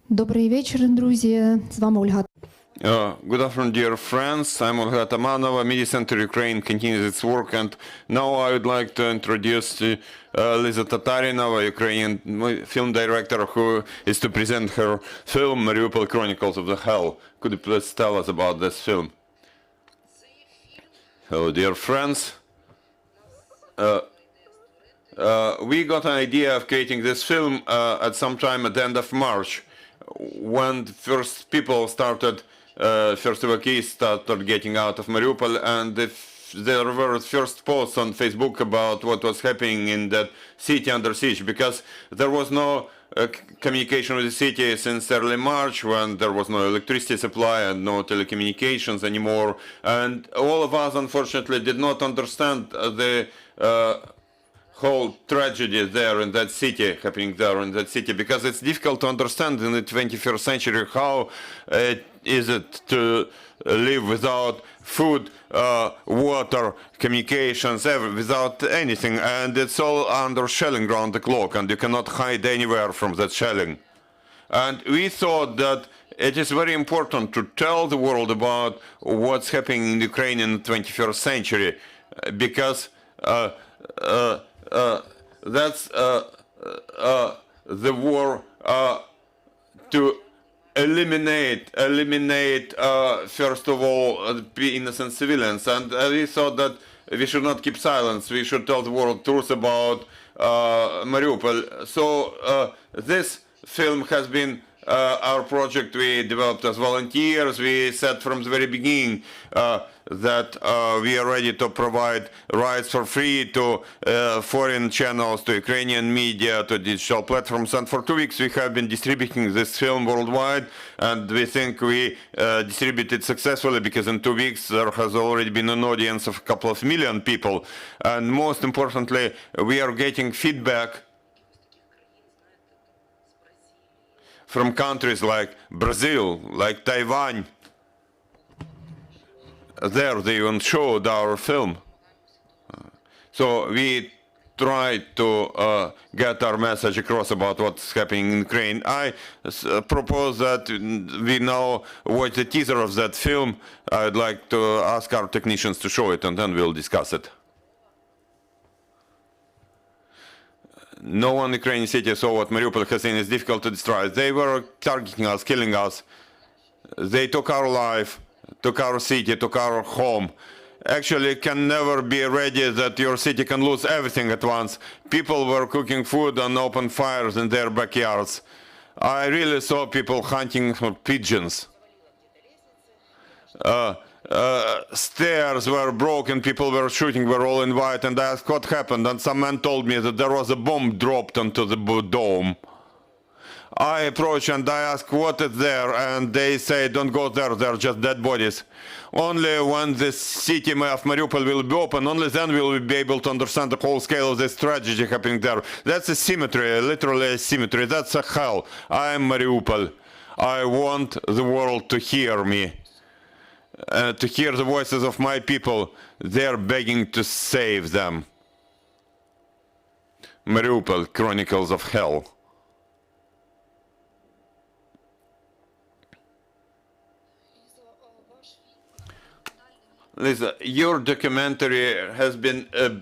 Добрий вечір, друзі. З вами Ольга. Good afternoon, dear friends. I'm Olga Tamanova. Media Center Ukraine continues its work, and now I would like to introduce Liza Tatarinova, Ukrainian film director, who is to present her film Mariupol Chronicles of Hell. Could you please tell us about this film? Hello, dear friends. We got an idea of creating this film at some time at the end of March, when first people started, first evacuees started getting out of Mariupol, and there were first posts on Facebook about what was happening in that city under siege, because there was no communication with the city since early March, when there was no electricity supply and no telecommunications anymore, and all of us unfortunately did not understand the whole tragedy there in that city, happening there in that city, because it's difficult to understand in the 21st century how is it to live without food, water, communications, without anything, and it's all under shelling round the clock, and you cannot hide anywhere from that shelling. And we thought that it is very important to tell the world about what's happening in Ukraine in the 21st century, because that's the war to eliminate first of all innocent civilians, and we thought that we should not keep silence. We should tell the world truth about Mariupol. So this film has been our project we developed as volunteers. We said from the very beginning that we are ready to provide rights for free to foreign channels, to Ukrainian media, to digital platforms. And for 2 weeks we have been distributing this film worldwide, and we think we distributed successfully, because in 2 weeks there has already been an audience of a couple of million people. And most importantly, we are getting feedback from countries like Brazil, like Taiwan. There they even showed our film. So we tried to get our message across about what's happening in Ukraine. I propose that we now watch the teaser of that film. I'd like to ask our technicians to show it, and then we'll discuss it. No one Ukrainian city saw what Mariupol has seen is difficult to destroy. They were targeting us, killing us. They took our life, took our city, took our home. Actually, it can never be ready that your city can lose everything at once. People were cooking food on open fires in their backyards. I really saw people hunting for pigeons. Stairs were broken, people were shooting, were all in white, and I asked what happened, and some man told me that there was a bomb dropped onto the dome. I approached and I asked what is there, and they say don't go there, they're just dead bodies. Only when the city of Mariupol will be open, only then will we be able to understand the whole scale of this tragedy happening there. That's a symmetry, literally a symmetry, that's a hell. I am Mariupol. I want the world to hear me. To hear the voices of my people. They're begging to save them. Mariupol, Chronicles of Hell. Lisa, your documentary has been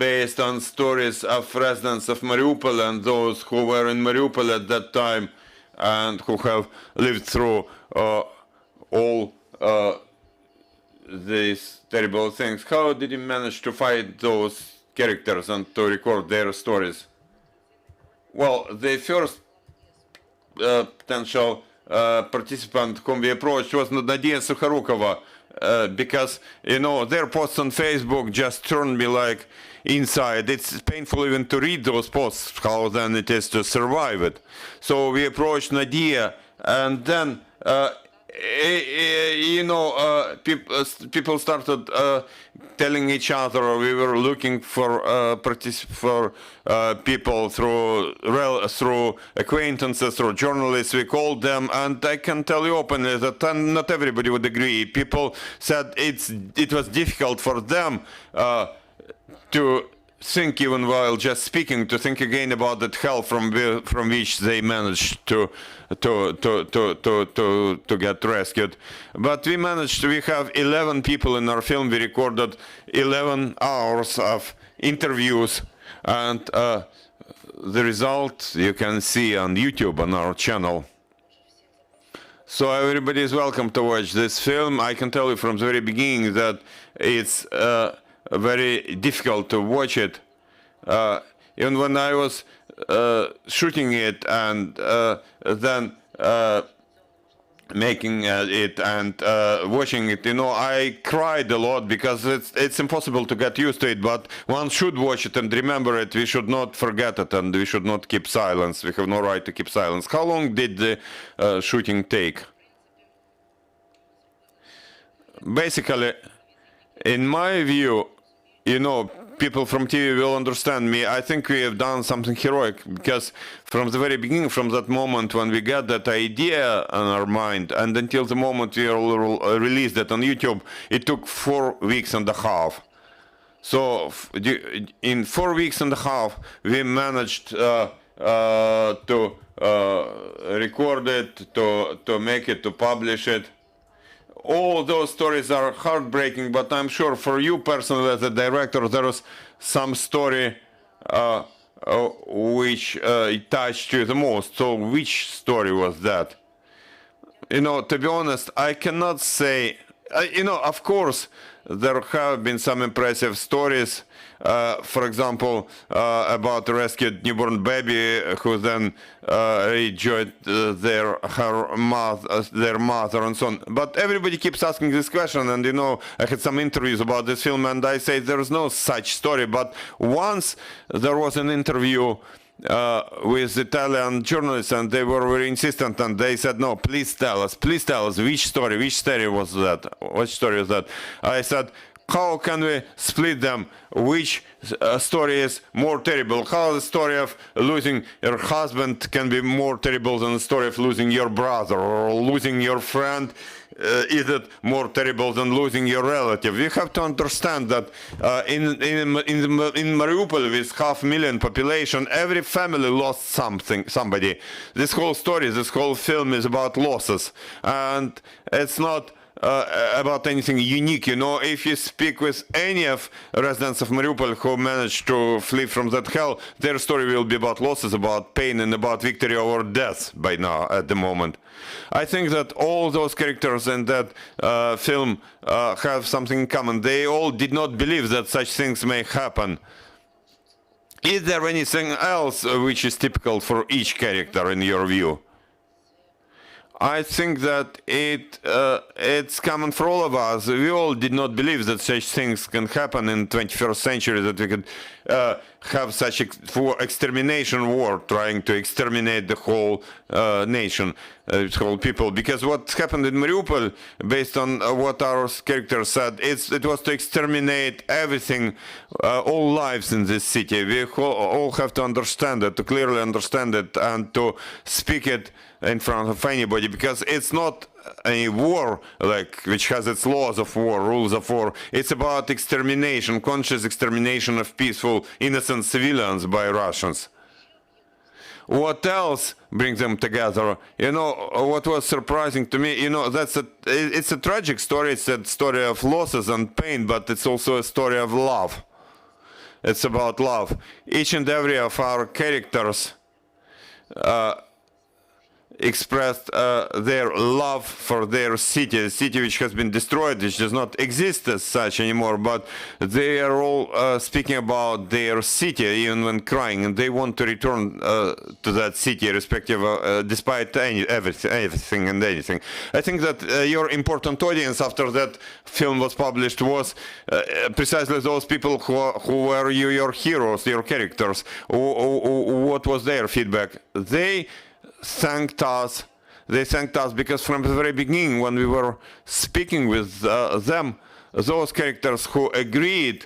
based on stories of residents of Mariupol and those who were in Mariupol at that time and who have lived through all these terrible things. How did you manage to find those characters and to record their stories? Well, the first potential participant whom we approached was Nadia Sukharukova, because, you know, their posts on Facebook just turned me like inside. It's painful even to read those posts, how then it is to survive it. So we approached Nadia, and then people started telling each other. We were looking for people through acquaintances, through journalists. We called them, and I can tell you openly that not everybody would agree. People said it was difficult for them to think even while just speaking, to think again about that hell from which they managed to get rescued. But we managed. We have 11 people in our film. We recorded 11 hours of interviews, and the result you can see on YouTube on our channel. So everybody is welcome to watch this film. I can tell you from the very beginning that it's very difficult to watch it. Even when I was shooting it and then making it and watching it, I cried a lot because it's impossible to get used to it, but one should watch it and remember it. We should not forget it, and we should not keep silence. We have no right to keep silence. How long did the shooting take? Basically, in my view, people from TV will understand me. I think we have done something heroic, because from the very beginning, from that moment when we got that idea on our mind and until the moment we released it on YouTube, it took 4 weeks and a half. So in 4 weeks and a half, we managed to record it, to make it, to publish it. All those stories are heartbreaking, but I'm sure for you personally as a director, there was some story which touched you the most. So which story was that? To be honest, I cannot say, of course, there have been some impressive stories. For example, about a rescued newborn baby who then rejoined their mother and so on. But everybody keeps asking this question, and I had some interviews about this film, and I say there is no such story. But once there was an interview with Italian journalists, and they were very insistent, and they said, no, please tell us, which story was that? Which story was that? I said, how can we split them? Which story is more terrible? How the story of losing your husband can be more terrible than the story of losing your brother or losing your friend? Is it more terrible than losing your relative? You have to understand that in Mariupol, with 500,000 population, every family lost somebody. This whole story, this whole film is about losses, and it's not about anything unique. If you speak with any of residents of Mariupol who managed to flee from that hell, their story will be about losses, about pain, and about victory over death by now, at the moment. I think that all those characters in that film have something in common. They all did not believe that such things may happen. Is there anything else which is typical for each character in your view? I think that it's common for all of us. We all did not believe that such things can happen in the 21st century, that we could have such extermination war, trying to exterminate the whole nation, whole people. Because what happened in Mariupol, based on what our character said, it was to exterminate everything, all lives in this city. We all have to understand it, to clearly understand it, and to speak it in front of anybody, because it's not a war which has its laws of war, rules of war. It's about extermination, conscious extermination of peaceful, innocent civilians by Russians. What else brings them together? What was surprising to me, it's a tragic story. It's a story of losses and pain, but it's also a story of love. It's about love. Each and every of our characters expressed their love for their city, a city which has been destroyed, which does not exist as such anymore, but they are all speaking about their city, even when crying, and they want to return to that city, despite everything and anything. I think that your important audience after that film was published was precisely those people who were your heroes, your characters. What was their feedback? They thanked us because from the very beginning, when we were speaking with them, those characters who agreed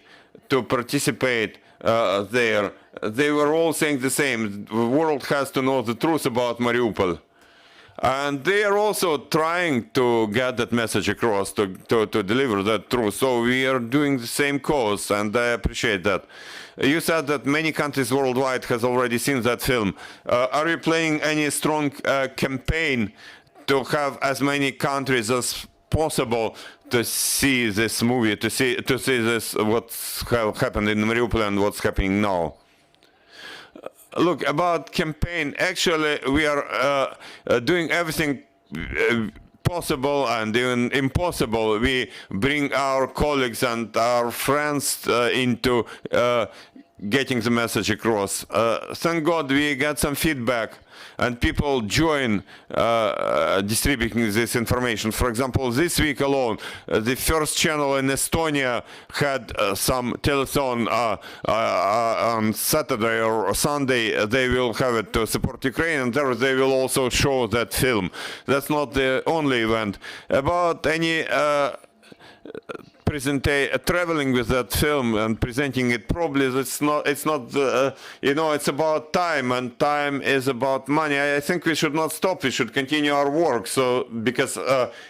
to participate there, they were all saying the same: the world has to know the truth about Mariupol. And they are also trying to get that message across, to deliver that truth. So we are doing the same cause, and I appreciate that. You said that many countries worldwide has already seen that film. Are you playing any strong campaign to have as many countries as possible to see this movie, to see this, what's happened in Mariupol and what's happening now? Look, about campaign, actually we are doing everything possible and even impossible. We bring our colleagues and our friends into getting the message across. Thank God we get some feedback and people join distributing this information. For example, this week alone, the first channel in Estonia had some telethon on Saturday or Sunday. They will have it to support Ukraine, and there they will also show that film. That's not the only event. About any traveling with that film and presenting it, probably it's not you know, it's about time, and time is about money. I think we should not stop. We should continue our work. So because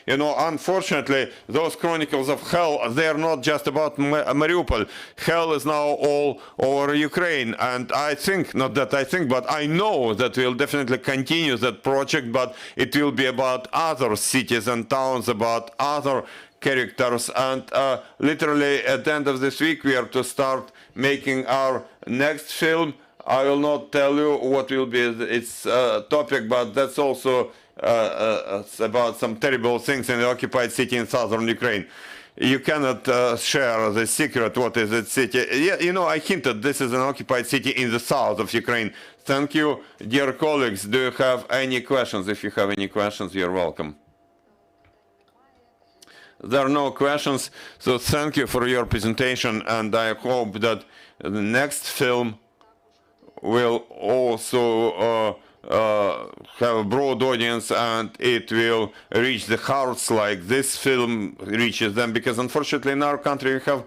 you know, unfortunately, those Chronicles of Hell, they are not just about Mariupol. Hell is now all over Ukraine, and I think, not that I think, but I know that we'll definitely continue that project, but it will be about other cities and towns, about other characters, and literally at the end of this week we are to start making our next film. I will not tell you what will be its topic, but that's also it's about some terrible things in the occupied city in southern Ukraine. You cannot share the secret what is it city. Yeah, you know, I hinted this is an occupied city in the south of Ukraine. Thank you, dear colleagues. Do you have any questions? If you have any questions, you're welcome. There are no questions, so thank you for your presentation, and I hope that the next film will also have a broad audience, and it will reach the hearts like this film reaches them, because unfortunately in our country we have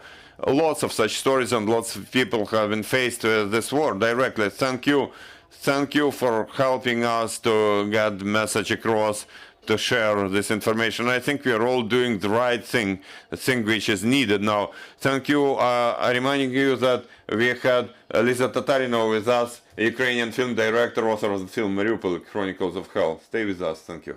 lots of such stories and lots of people have been faced with this war directly. Thank you for helping us to get the message across, to share this information. I think we are all doing the right thing, the thing which is needed now. Thank you. Reminding you that we had Lisa Tatarinova with us, a Ukrainian film director, author of the film Mariupol, Chronicles of Hell. Stay with us. Thank you.